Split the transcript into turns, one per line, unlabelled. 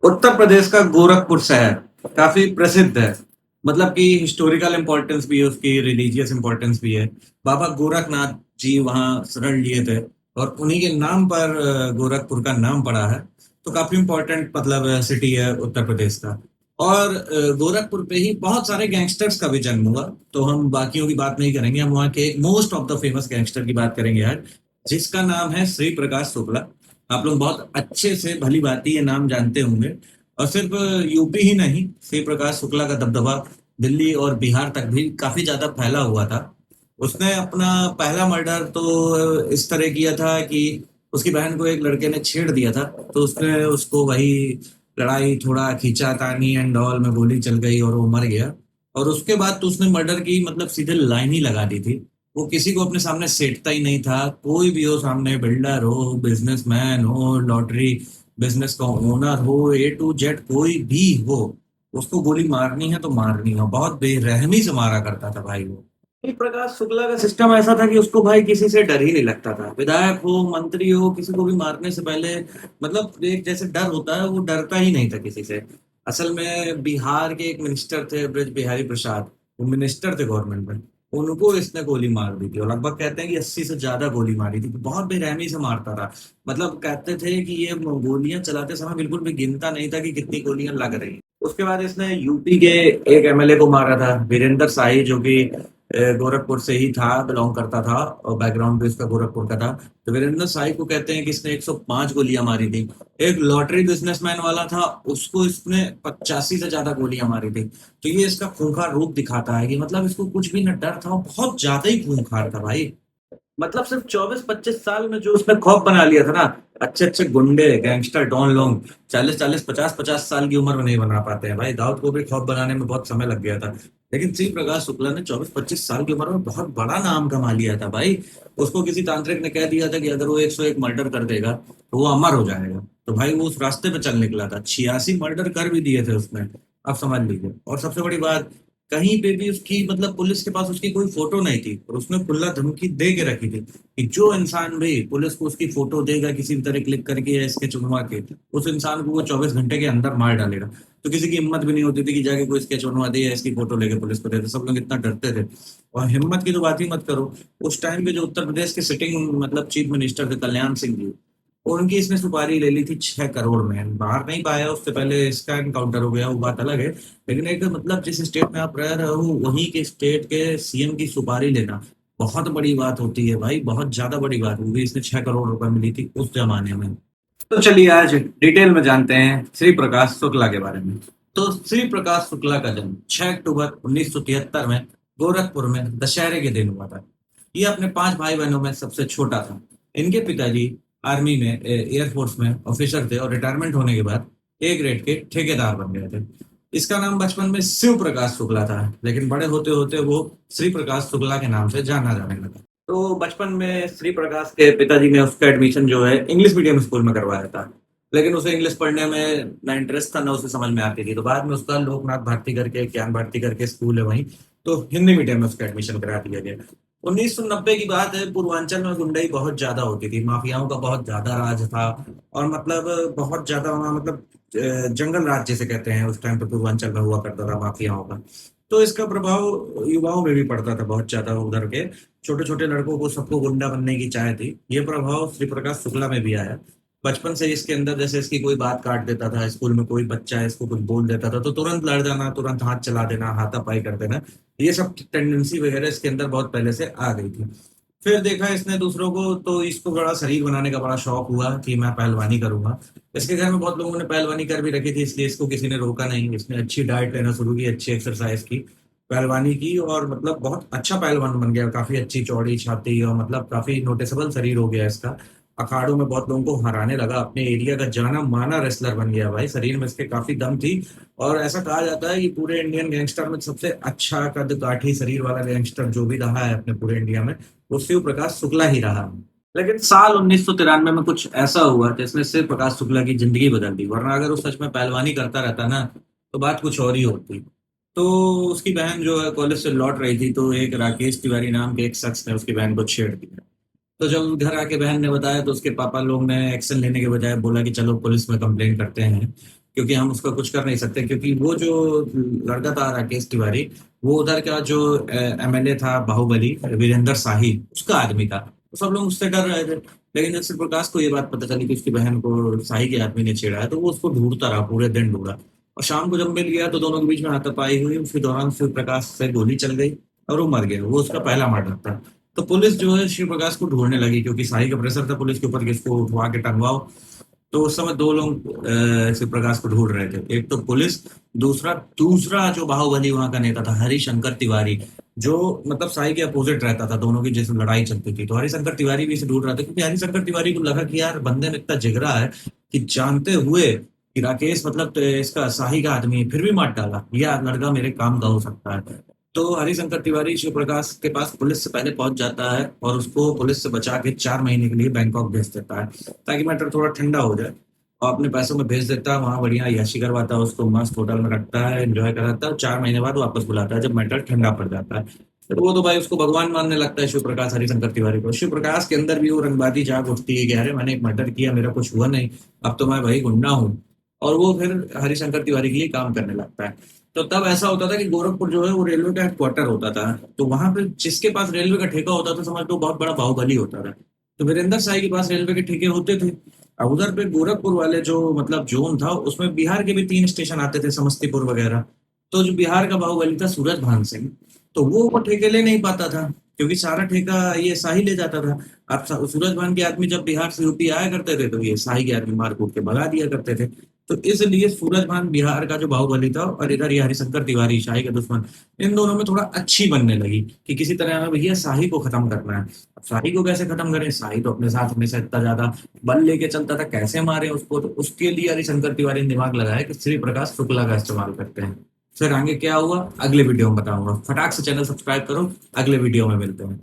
उत्तर प्रदेश का गोरखपुर शहर काफी प्रसिद्ध है। मतलब कि हिस्टोरिकल इम्पोर्टेंस भी है उसकी, रिलीजियस इम्पोर्टेंस भी है। बाबा गोरखनाथ जी वहाँ शरण लिए थे और उन्हीं के नाम पर गोरखपुर का नाम पड़ा है। तो काफी इम्पोर्टेंट मतलब सिटी है उत्तर प्रदेश का। और गोरखपुर पे ही बहुत सारे गैंगस्टर्स का भी जन्म हुआ। तो हम बाकियों की बात नहीं करेंगे, हम वहाँ के most of the famous gangster की बात करेंगे यार, जिसका नाम है श्री प्रकाश शुक्ला। आप लोग बहुत अच्छे से भली भांति ये नाम जानते होंगे। और सिर्फ यूपी ही नहीं, श्री प्रकाश शुक्ला का दबदबा दिल्ली और बिहार तक भी काफी ज्यादा फैला हुआ था। उसने अपना पहला मर्डर तो इस तरह किया था कि उसकी बहन को एक लड़के ने छेड़ दिया था। तो उसने उसको वही लड़ाई थोड़ा खींचातानी एंड ऑल में गोली चल गई और वो मर गया। और उसके बाद तो उसने मर्डर की मतलब सीधे लाइन ही लगा दी थी। वो किसी को अपने सामने सेटता ही नहीं था, कोई भी हो सामने, बिल्डर हो, बिजनेसमैन हो, लॉटरी बिजनेस का ओनर हो, A to Z कोई भी हो, उसको गोली मारनी है तो मारनी है। बहुत बेरहमी से मारा करता था भाई वो। श्री प्रकाश शुक्ला का सिस्टम ऐसा था कि उसको भाई किसी से डर ही नहीं लगता था। विधायक हो, मंत्री हो, किसी को भी मारने से पहले मतलब एक जैसे डर होता है, वो डरता ही नहीं था किसी से। असल में बिहार के एक मिनिस्टर थे, ब्रज बिहारी प्रसाद, वो मिनिस्टर थे गवर्नमेंट में। उनको इसने गोली मार दी थी और लगभग कहते हैं कि 80 से ज्यादा गोली मारी थी। बहुत बेरहमी से मारता था। मतलब कहते थे कि ये गोलियां चलाते समय बिल्कुल भी गिनता नहीं था कि कितनी गोलियां लग रही हैं। उसके बाद इसने यूपी के एक MLA को मारा था, वीरेंद्र शाही, जो कि गोरखपुर से ही था, बिलोंग करता था और बैकग्राउंड भी उसका गोरखपुर का था। तो वीरेंद्र शाही को कहते हैं कि इसने 105 गोलियां मारी थी। एक लॉटरी बिजनेसमैन वाला था, उसको इसने 85 से ज्यादा गोलियां मारी थी। तो ये इसका खूंखार रूप दिखाता है कि मतलब इसको कुछ भी न डर था, वो बहुत ज्यादा ही खूंखार था भाई। मतलब सिर्फ 24-25 साल में जो उसने खौफ बना लिया था ना। अच्छे अच्छे गुंडे, गैंगस्टर, डॉन लोग 40-40, 50-50 साल की उम्र में नहीं बना पाते हैं भाई। दाऊद को भी खौफ बनाने में बहुत समय लग गया था। लेकिन श्री प्रकाश शुक्ला ने 24-25 साल की उम्र में बहुत बड़ा नाम कमा लिया था भाई। उसको किसी तांत्रिक ने कह दिया था कि अगर वो 101 मर्डर कर देगा तो वो अमर हो जाएगा। तो भाई वो उस रास्ते पे चल निकला था, 86 मर्डर कर भी दिए थे उसने। आप समझ लीजिए। और सबसे बड़ी बात, कहीं पे भी उसकी मतलब पुलिस के पास उसकी कोई फोटो नहीं थी और उसने खुला धमकी दे के रखी थी कि जो इंसान भी पुलिस को उसकी फोटो देगा किसी भी तरह क्लिक करके या स्केच बनवा के, उस इंसान को वो 24 घंटे के अंदर मार डालेगा। तो किसी की हिम्मत भी नहीं होती थी कि जाके कोई स्केच बनवा दे या इसकी फोटो लेके पुलिस को दे दे। सब लोग इतना डरते थे। और हिम्मत की तो बात ही मत करो। उस टाइम पे जो उत्तर प्रदेश के सिटिंग मतलब चीफ मिनिस्टर थे, कल्याण सिंह जी, उनकी इसने सुपारी ले ली थी 6 करोड़ में। बाहर नहीं पाया, उससे पहले इसका एनकाउंटर हो गया, वो बात अलग है। लेकिन एक मतलब जिस स्टेट में आप रह रहे हो वहीं के स्टेट के सीएम की सुपारी लेना बहुत बड़ी बात होती है भाई, बहुत ज्यादा बड़ी बात होगी। इसने 6 करोड़ रुपए मिली थी उस जमाने में। तो चलिए आज डिटेल में जानते हैं श्री प्रकाश शुक्ला के बारे में। तो श्री प्रकाश शुक्ला का जन्म 6 अक्टूबर 1973 में गोरखपुर में दशहरे के दिन हुआ था। ये अपने 5 भाई बहनों में सबसे छोटा था। इनके पिताजी आर्मी में, एयरफोर्स में ऑफिसर थे और रिटायरमेंट होने के बाद ए ग्रेड के ठेकेदार बन गए थे। इसका नाम बचपन में शिव प्रकाश शुक्ला था, लेकिन बड़े होते होते वो श्री प्रकाश शुक्ला के नाम से जाना जाने लगा। तो बचपन में श्री प्रकाश के पिताजी ने उसका एडमिशन जो है इंग्लिश मीडियम स्कूल में करवाया था। लेकिन उसे इंग्लिश पढ़ने में ना इंटरेस्ट था ना उसे समझ में आती थी। तो बाद में उसका लोकनाथ भारती करके, ज्ञान भारती करके स्कूल है वहीं, तो हिंदी मीडियम में उसका एडमिशन करा दिया गया। 1990 की बात है, पूर्वांचल में गुंडाई बहुत ज्यादा होती थी, माफियाओं का बहुत ज्यादा राज था। और मतलब बहुत ज्यादा वहाँ मतलब जंगल राज जिसे कहते हैं, उस टाइम पे पूर्वांचल में हुआ करता था माफियाओं का। तो इसका प्रभाव युवाओं में भी पड़ता था बहुत ज्यादा। उधर के छोटे छोटे लड़कों को सबको गुंडा बनने की चाह थी। ये प्रभाव श्री प्रकाश शुक्ला में भी आया। बचपन से इसके अंदर जैसे इसकी कोई बात काट देता था, स्कूल में कोई बच्चा इसको कुछ बोल देता था तो तुरंत लड़ जाना, तुरंत हाथ चला देना, हाथापाई कर देना। ये सब टेंडेंसी वगैरह इसके अंदर बहुत पहले से आ गई थी। फिर देखा इसने दूसरों को, तो इसको बड़ा शरीर बनाने का बड़ा शौक हुआ कि मैं पहलवानी करूंगा। इसके घर में बहुत लोगों ने पहलवानी कर भी रखी थी, इसलिए इसको किसी ने रोका नहीं। इसने अच्छी डाइट लेना शुरू की, अच्छी एक्सरसाइज की, पहलवानी की और मतलब बहुत अच्छा पहलवान बन गया। काफी अच्छी चौड़ी छाती और मतलब काफी नोटिसेबल शरीर हो गया इसका। अखाड़ों में बहुत लोगों को हराने लगा, अपने एरिया का जाना माना रेसलर बन गया भाई। शरीर में इसके काफी दम थी। और ऐसा कहा जाता है कि पूरे इंडियन गैंगस्टर में सबसे अच्छा कद काठी शरीर वाला गैंगस्टर जो भी रहा है अपने पूरे इंडिया में, वो शिव प्रकाश शुक्ला ही रहा। लेकिन साल 1993 में कुछ ऐसा हुआ जिसने शिव प्रकाश शुक्ला की जिंदगी बदल दी। वरना अगर वो सच में पहलवानी करता रहता ना, तो बात कुछ और ही होती। तो उसकी बहन जो है कॉलेज से लौट रही थी, तो एक राकेश तिवारी नाम के एक शख्स ने उसकी बहन को छेड़ दिया। तो जब घर आके बहन ने बताया तो उसके पापा लोग ने एक्शन लेने के बजाय बोला कि चलो पुलिस में कंप्लेन करते हैं। क्योंकि हम उसका कुछ कर नहीं सकते, क्योंकि वो जो लड़का था राकेश तिवारी, वो उधर का जो एमएलए था बाहुबली वीरेंद्र शाही, उसका आदमी था। तो सब लोग उससे डर रहे थे। लेकिन जब शिव प्रकाश को ये बात पता चली कि उसकी बहन को शाही के आदमी ने छेड़ा है, तो वो उसको ढूंढता रहा, पूरे दिन ढूंढा। और शाम को जब मिल गया तो दोनों के बीच में हाथापाई हुई, उसी दौरान शिव प्रकाश से गोली चल गई और वो मर गया। वो उसका पहला मर्डर था। तो पुलिस जो है शिव प्रकाश को ढूंढने लगी, क्योंकि शाही का प्रेशर था पुलिस के ऊपर कि इसको उठवा के टंगवाओ। तो उस समय दो लोग शिव प्रकाश को ढूंढ रहे थे, एक तो पुलिस, दूसरा दूसरा जो बाहुबली वहां का नेता था हरिशंकर तिवारी, जो मतलब साई के अपोजिट रहता था। दोनों की जैसे लड़ाई चलती थी, तो हरिशंकर तिवारी भी इसे ढूंढ रहा था, क्योंकि हरिशंकर तिवारी को लगा कि यार बंदे में इतना जिगरा है कि जानते हुए कि राकेश मतलब तो इसका शाही का आदमी है, फिर भी मार डाला, यह लड़का मेरे काम का हो सकता है। तो हरिशंकर तिवारी शिव प्रकाश के पास पुलिस से पहले पहुंच जाता है और उसको पुलिस से बचा के 4 महीने के लिए बैंकॉक भेज देता है, ताकि मैटर थोड़ा ठंडा हो जाए। और अपने पैसों में भेज देता है, वहां बढ़िया याशी करवाता है उसको, मस्त होटल में रखता है, एंजॉय कराता है। 4 महीने बाद वापस बुलाता है जब मैटर ठंडा पड़ जाता है। फिर वो तो भाई उसको भगवान मानने लगता है शिव प्रकाश, हरिशंकर तिवारी को। शिव प्रकाश के अंदर भी वो रंगबाजी जाग उठती है कि अरे मैंने एक मर्डर किया, मेरा कुछ हुआ नहीं, अब तो मैं भाई गुंडा हूँ। और वो फिर हरिशंकर तिवारी के लिए काम करने लगता है। तो तब ऐसा होता था कि गोरखपुर जो है वो रेलवे का हेडक्वार्टर होता था। तो वहां पे जिसके पास रेलवे का ठेका होता था, समझ लो बहुत बड़ा बाहुबली होता था। तो वीरेंद्र शाही के पास रेलवे के ठेके होते थे। अब उधर पे गोरखपुर वाले जो मतलब जोन था, उसमें बिहार के भी 3 स्टेशन आते थे, समस्तीपुर वगैरह। तो जो बिहार का बाहुबली था सूरज भान सिंह, तो वो ठेके ले नहीं पाता था, क्योंकि सारा ठेका ये शाही ले जाता था। अब सूरज भान के आदमी जब बिहार से यूपी आया करते थे, तो ये शाही के आदमी मार कूट के भगा दिया करते थे। तो इसलिए सूरज भान बिहार का जो बाहुबली था, और इधर ये हरिशंकर तिवारी शाही का दुश्मन, इन दोनों में थोड़ा अच्छी बनने लगी कि किसी तरह हमें भैया शाही को खत्म करना है। अब शाही को कैसे खत्म करें, शाही तो अपने साथ हमेशा इतना ज्यादा बल लेके चलता था, कैसे मारे उसको। तो उसके लिए हरिशंकर तिवारी ने दिमाग लगाया कि श्री प्रकाश शुक्ला का इस्तेमाल करते हैं। फिर आगे क्या हुआ अगले वीडियो में बताऊंगा। फटाक से चैनल सब्सक्राइब करो, अगले वीडियो में मिलते हैं।